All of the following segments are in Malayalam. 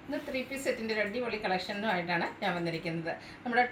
ഇന്ന് 3 പീസ് സെറ്റിൻ്റെ ഒരു അടിപൊളി കളക്ഷനുമായിട്ടാണ് ഞാൻ വന്നിരിക്കുന്നത്. നമ്മുടെ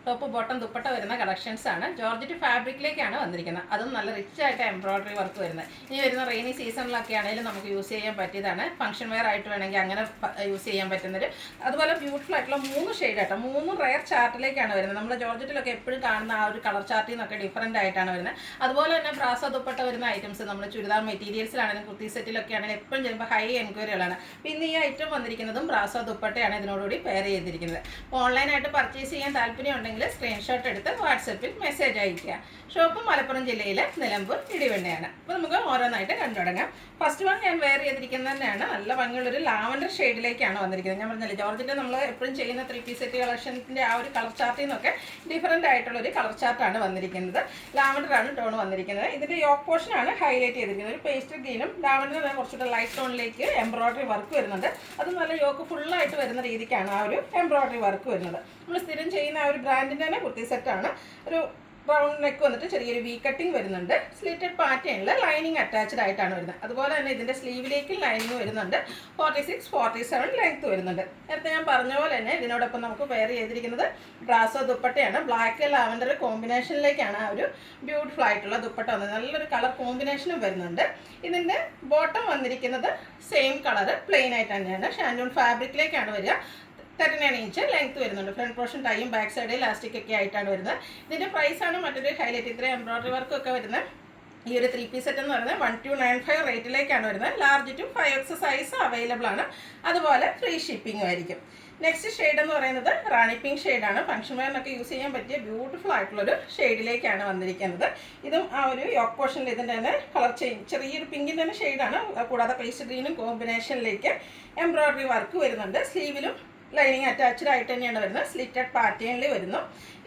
ടോപ്പ് ബോട്ടം ദുപ്പട്ട വരുന്ന കളക്ഷൻസാണ്. ജോർജറ്റ് ഫാബ്രിക്കിലേക്കാണ് വന്നിരിക്കുന്നത്. അതും നല്ല റിച്ച് ആയിട്ട് എംബ്രോയ്ഡറി വർക്ക് വരുന്നത്. ഇനി വരുന്ന റെയിനി സീസണിലൊക്കെ ആണെങ്കിലും നമുക്ക് യൂസ് ചെയ്യാൻ പറ്റിയതാണ്. ഫംഗ്ഷൻ വെയർ ആയിട്ട് വേണമെങ്കിൽ അങ്ങനെ യൂസ് ചെയ്യാൻ പറ്റുന്നൊരു അതുപോലെ ബ്യൂട്ടിഫുൾ ആയിട്ടുള്ള 3 ഷെയ്ഡ് ആട്ടോ. 3 റയർ ചാർട്ടിലേക്കാണ് വരുന്നത്. നമ്മൾ ജോർജറ്റിലൊക്കെ എപ്പോഴും കാണുന്ന ആ ഒരു കളർ ചാർട്ടിൽ നിന്നൊക്കെ ഡിഫറൻ്റ് ആയിട്ടാണ് വരുന്നത്. അതുപോലെ തന്നെ ബ്രാസോ ദുപ്പട്ട വരുന്ന ഐറ്റംസ് നമ്മൾ ചുരിദാർ മെറ്റീരിയൽസിലാണെങ്കിലും കുർത്തി സെറ്റിലൊക്കെ ആണെങ്കിലും എപ്പോഴും ചിലപ്പോൾ ഹൈ എൻക്വയറികളാണ്. പിന്നെ ഈ ഐറ്റം വന്നിരിക്കുന്നതും ബ്രാസോ ദുപ്പട്ടയാണ് ഇതിനോടുകൂടി പെയർ ചെയ്തിരിക്കുന്നത്. ഓൺലൈനായിട്ട് പർച്ചേസ് ചെയ്യാൻ താല്പര്യം ഉണ്ടെങ്കിൽ സ്ക്രീൻഷോട്ട് എടുത്ത് വാട്സപ്പിൽ മെസ്സേജ് അയയ്ക്കുക. ഷോപ്പ് മലപ്പുറം ജില്ലയിലെ നിലമ്പൂർ ഇടിവണ്ണയാണ്. അപ്പോൾ നമുക്ക് ഓരോന്നായിട്ട് കണ്ടു തുടങ്ങാം. ഫസ്റ്റ് വൺ ഞാൻ വെയർ ചെയ്തിരിക്കുന്നത് തന്നെയാണ്. നല്ല ഭംഗിയുള്ളൊരു ലാവൻഡർ ഷെയ്ഡിലേക്കാണ് വന്നിരിക്കുന്നത്. ഞാൻ പറഞ്ഞില്ലേ ജോർജിൻ്റെ നമ്മൾ എപ്പോഴും ചെയ്യുന്ന 3 പീസ് സെറ്റ് കളക്ഷൻസിൻ്റെ ആ ഒരു കളർ ചാർട്ടിൽ നിന്നൊക്കെ ഡിഫറൻ്റ് ആയിട്ടുള്ളൊരു കളർ ചാർട്ടാണ് വന്നിരിക്കുന്നത്. ലാവൻഡറാണ് ടോൺ വന്നിരിക്കുന്നത്. ഇതിൻ്റെ യോക്ക് പോർഷനാണ് ഹൈലൈറ്റ് ചെയ്തിരിക്കുന്നത്. ഒരു പേസ്റ്റൽ ഗ്രീനും ലാവൻഡറിന് കുറച്ചുകൂടെ ലൈറ്റ് ടോണിലേക്ക് എംബ്രോയ്ഡറി വർക്ക് വരുന്നുണ്ട്. അത് നല്ല യോക്ക് ഫുള്ളായിട്ട് വരുന്ന രീതിക്കാണ് ആ ഒരു എംബ്രോയ്ഡറി വർക്ക് വരുന്നത്. നമ്മൾ സ്ഥിരം ചെയ്യുന്ന ആ ഒരു ബ്രാൻഡിൻ്റെ തന്നെ കുർത്തി സെറ്റാണ്. ഒരു റൗണ്ട് നെക്ക് വന്നിട്ട് ചെറിയൊരു വി കട്ടിങ് വരുന്നുണ്ട്. സ്ലിറ്റഡ് പാറ്റേണിൽ ലൈനിങ് അറ്റാച്ച്ഡ് ആയിട്ടാണ് വരുന്നത്. അതുപോലെ തന്നെ ഇതിൻ്റെ സ്ലീവിലേക്കും ലൈനിങ് വരുന്നുണ്ട്. 46-47 ലെങ്ത് വരുന്നുണ്ട്. നേരത്തെ ഞാൻ പറഞ്ഞ പോലെ തന്നെ ഇതിനോടൊപ്പം നമുക്ക് പെയർ ചെയ്തിരിക്കുന്നത് ബ്രാസോ ദുപ്പട്ടയാണ്. ബ്ലാക്ക് ലാവൻഡർ കോമ്പിനേഷനിലേക്കാണ് ആ ഒരു ബ്യൂട്ടിഫുൾ ആയിട്ടുള്ള ദുപ്പട്ട വന്നത്. നല്ലൊരു കളർ കോമ്പിനേഷനും വരുന്നുണ്ട്. ഇതിൻ്റെ ബോട്ടം വന്നിരിക്കുന്നത് സെയിം കളർ പ്ലെയിൻ ആയിട്ട് തന്നെയാണ്. ഷാൻഡൂൺ ഫാബ്രിക്കിലേക്കാണ് വരിക. 39 ഇഞ്ച് ലെങ്ത് വരുന്നുണ്ട്. ഫ്രണ്ട് പോർഷൻ ടൈയും ബാക്ക് സൈഡ് ഇലാസ്റ്റിക് ഒക്കെ ആയിട്ടാണ് വരുന്നത്. ഇതിൻ്റെ പ്രൈസാണ് മറ്റൊരു ഹൈലൈറ്റ്. ഇത്രയും എംബ്രോയ്ഡറി വർക്കൊക്കെ വരുന്നത് ഈ ഒരു 3 പീസ് സെറ്റ് എന്ന് പറയുന്നത് 1295 റേറ്റിലേക്കാണ് വരുന്നത്. Large to 5X size available ആണ്. അതുപോലെ ഫ്രീ ഷിപ്പിംഗും ആയിരിക്കും. നെക്സ്റ്റ് ഷെയ്ഡ് എന്ന് പറയുന്നത് റാണി പിങ്ക് ഷെയ്ഡാണ്. ഫംഗ്ഷൻ വെയറിനൊക്കെ യൂസ് ചെയ്യാൻ പറ്റിയ ബ്യൂട്ടിഫുൾ ആയിട്ടുള്ളൊരു ഷെയ്ഡിലേക്കാണ് വന്നിരിക്കുന്നത്. ഇതും ആ ഒരു യോക്ക് പോർഷനിൽ ഇതിൻ്റെ തന്നെ കളർ ചേഞ്ച് ചെറിയൊരു പിങ്കിൻ്റെ തന്നെ ഷെയ്ഡാണ്. കൂടാതെ പേസ്റ്റ് ഗ്രീനും കോമ്പിനേഷനിലേക്ക് എംബ്രോയ്ഡറി വർക്ക് വരുന്നുണ്ട്. സ്ലീവിലും ലൈനിങ് അറ്റാച്ച്ഡ് ആയിട്ട് തന്നെയാണ് വരുന്നത്. സ്ലിറ്റഡ് പാറ്റേണിൽ വരുന്നു.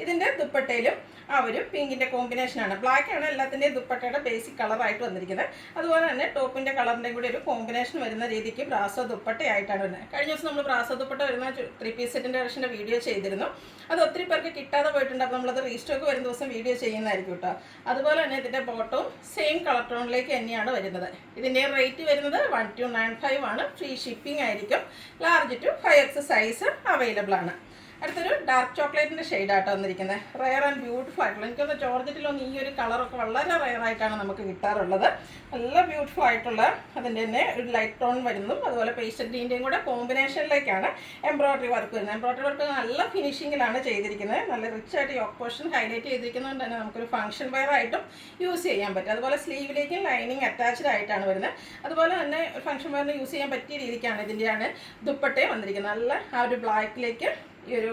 ഇതിൻ്റെ ദുപ്പട്ടയിലും ആ ഒരു പിങ്കിൻ്റെ കോമ്പിനേഷനാണ്. ബ്ലാക്ക് ആണ് എല്ലാത്തിൻ്റെയും ദുപ്പട്ടയുടെ ബേസിക് കളറായിട്ട് വന്നിരിക്കുന്നത്. അതുപോലെ തന്നെ ടോപ്പിൻ്റെ കളറിൻ്റെയും കൂടി ഒരു കോമ്പിനേഷൻ വരുന്ന രീതിക്ക് ബ്രാസോ ദുപ്പട്ടയായിട്ടാണ് വരുന്നത്. കഴിഞ്ഞ ദിവസം നമ്മൾ ബ്രാസോ ദുപ്പട്ട വരുന്ന 3 പീസ് സെറ്റിൻ്റെ കളക്ഷൻ്റെ വീഡിയോ ചെയ്തിരുന്നു. അത് ഒത്തിരി പേർക്ക് കിട്ടാതെ പോയിട്ടുണ്ട്. അപ്പോൾ നമ്മളത് റീസ്റ്റോക്ക് വരുന്ന ദിവസം വീഡിയോ ചെയ്യുന്നതായിരിക്കും കേട്ടോ. അതുപോലെ തന്നെ ഇതിൻ്റെ ബോട്ടവും സെയിം കളർ ടോണിലേക്ക് തന്നെയാണ് വരുന്നത്. ഇതിൻ്റെ റേറ്റ് വരുന്നത് 1295 ആണ്. ഫ്രീ ഷിപ്പിംഗ് ആയിരിക്കും. Large to 5X size available ആണ്. അടുത്തൊരു ഡാർക്ക് ചോക്ലേറ്റിൻ്റെ ഷെയ്ഡായിട്ട് വന്നിരിക്കുന്നത്. റയർ ആൻഡ് ബ്യൂട്ടിഫുൾ ആയിട്ടുള്ള എനിക്കൊന്ന് ജോർജറ്റിലൊന്നും ഈ ഒരു കളറൊക്കെ വളരെ റയറായിട്ടാണ് നമുക്ക് കിട്ടാറുള്ളത്. നല്ല ബ്യൂട്ടിഫുൾ ആയിട്ടുള്ള അതിൻ്റെ തന്നെ ഒരു ലൈറ്റ് ടോൺ വരുന്നതും അതുപോലെ പേസ്റ്റൽ ഗ്രീൻ്റെയും കൂടെ കോമ്പിനേഷനിലേക്കാണ് എംബ്രോയ്ഡറി വർക്ക് വരുന്നത്. എംബ്രോയ്ഡറി വർക്ക് നല്ല ഫിനിഷിങ്ങിലാണ് ചെയ്തിരിക്കുന്നത്. നല്ല റിച്ച് ആയിട്ട് യോക്ക് പോർഷൻ ഹൈലൈറ്റ് ചെയ്തിരിക്കുന്നതുകൊണ്ട് തന്നെ നമുക്കൊരു ഫംഗ്ഷൻ വെയർ ആയിട്ടും യൂസ് ചെയ്യാൻ പറ്റും. അതുപോലെ സ്ലീവിലേക്കും ലൈനിങ് അറ്റാച്ച്ഡ് ആയിട്ടാണ് വരുന്നത്. അതുപോലെ തന്നെ ഫംഗ്ഷൻ വെയറിന് യൂസ് ചെയ്യാൻ പറ്റിയ രീതിക്കാണ് ഇതിൻ്റെയാണ് ദുപ്പട്ടയും വന്നിരിക്കുന്നത്. നല്ല ആ ഒരു ബ്ലാക്കിലേക്ക് ഈ ഒരു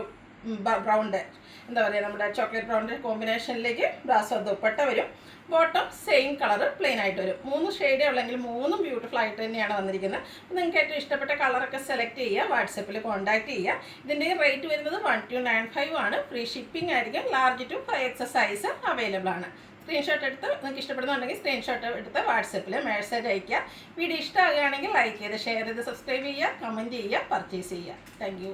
ബ്രൗണ്ട് എന്താ പറയുക നമ്മുടെ ചോക്ലേറ്റ് ബ്രൗണിൻ്റെ കോമ്പിനേഷനിലേക്ക് ബ്രാസോ ദുപ്പട്ട വരും. ബോട്ടം സെയിം കളർ പ്ലെയിൻ ആയിട്ട് വരും. 3 ഷെയ്ഡേ ഉള്ളെങ്കിൽ 3 ബ്യൂട്ടിഫുൾ ആയിട്ട് തന്നെയാണ് വന്നിരിക്കുന്നത്. നിങ്ങൾക്ക് ഏറ്റവും ഇഷ്ടപ്പെട്ട കളറൊക്കെ സെലക്ട് ചെയ്യുക. വാട്സപ്പിൽ കോൺടാക്ട് ചെയ്യുക. ഇതിൻ്റെ റേറ്റ് വരുന്നത് 1295 ആണ്. ഫ്രീ ഷിപ്പിംഗ് ആയിരിക്കും. Large to 5X size available ആണ്. സ്ക്രീൻഷോട്ട് എടുത്ത് നിങ്ങൾക്ക് ഇഷ്ടപ്പെടുന്നുണ്ടെങ്കിൽ സ്ക്രീൻഷോട്ട് എടുത്ത് വാട്സപ്പിൽ മെസ്സേജ് അയയ്ക്കുക. വീഡിയോ ഇഷ്ടമാകുകയാണെങ്കിൽ ലൈക്ക് ചെയ്ത് ഷെയർ ചെയ്ത് സബ്സ്ക്രൈബ് ചെയ്യുക, കമൻറ്റ് ചെയ്യുക, പർച്ചേസ് ചെയ്യുക. താങ്ക്